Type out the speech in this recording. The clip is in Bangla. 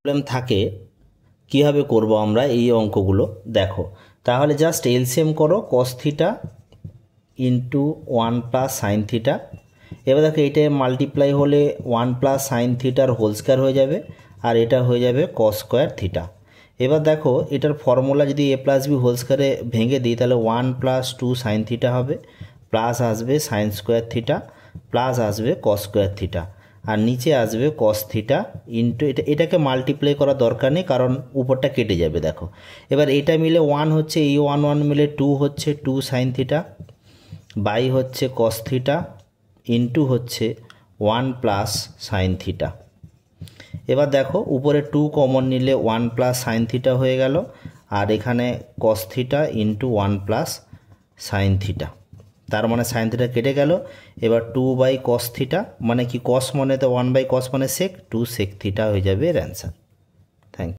প্রবলেম থাকে কিভাবে করব আমরা এই অঙ্কগুলো দেখো। তাহলে জাস্ট এলসিএম করো cos theta into 1 plus sine theta. এবার দেখো এইটা মাল্টিপ্লাই হলে 1 প্লাস সাইন থিটার হোল স্কোয়ার হয়ে যাবে, আর এটা হয়ে যাবে কস স্কোয়ার থিটা। এবার দেখো এটার ফর্মুলা যদি এ প্লাস বি হোল স্কোয়ারে ভেঙে দিই তাহলে 1 প্লাস 2 সাইন থিটা হবে, প্লাস আসবে সাইন স্কোয়ার থিটা, প্লাস আসবে কস স্কোয়ার থিটা, আর নিচে আসবে কস থিটা ইন্টু এটাকে মাল্টিপ্লাই করার দরকার নেই কারণ উপরটা কেটে যাবে। দেখো এবার এটা মিলে 1 হচ্ছে, এই 1 মিলে 2 হচ্ছে 2 সাইন থিটা, বাই হচ্ছে কস থিটা ইন্টু হচ্ছে 1 প্লাস সাইন থিটা। এবার দেখো উপরে 2 কমন নিলে 1 প্লাস সাইন থিটা হয়ে গেল, আর এখানে cos theta into 1 plus sine theta, তার মানে সাইন থিটা কেটে গেল। এবার 2 বাই কস থিটা মানে কি, কস মানে তো 1 বাই কস মানে সেক, 2 সেক থিটা হয়ে যাবে এর অ্যান্সার।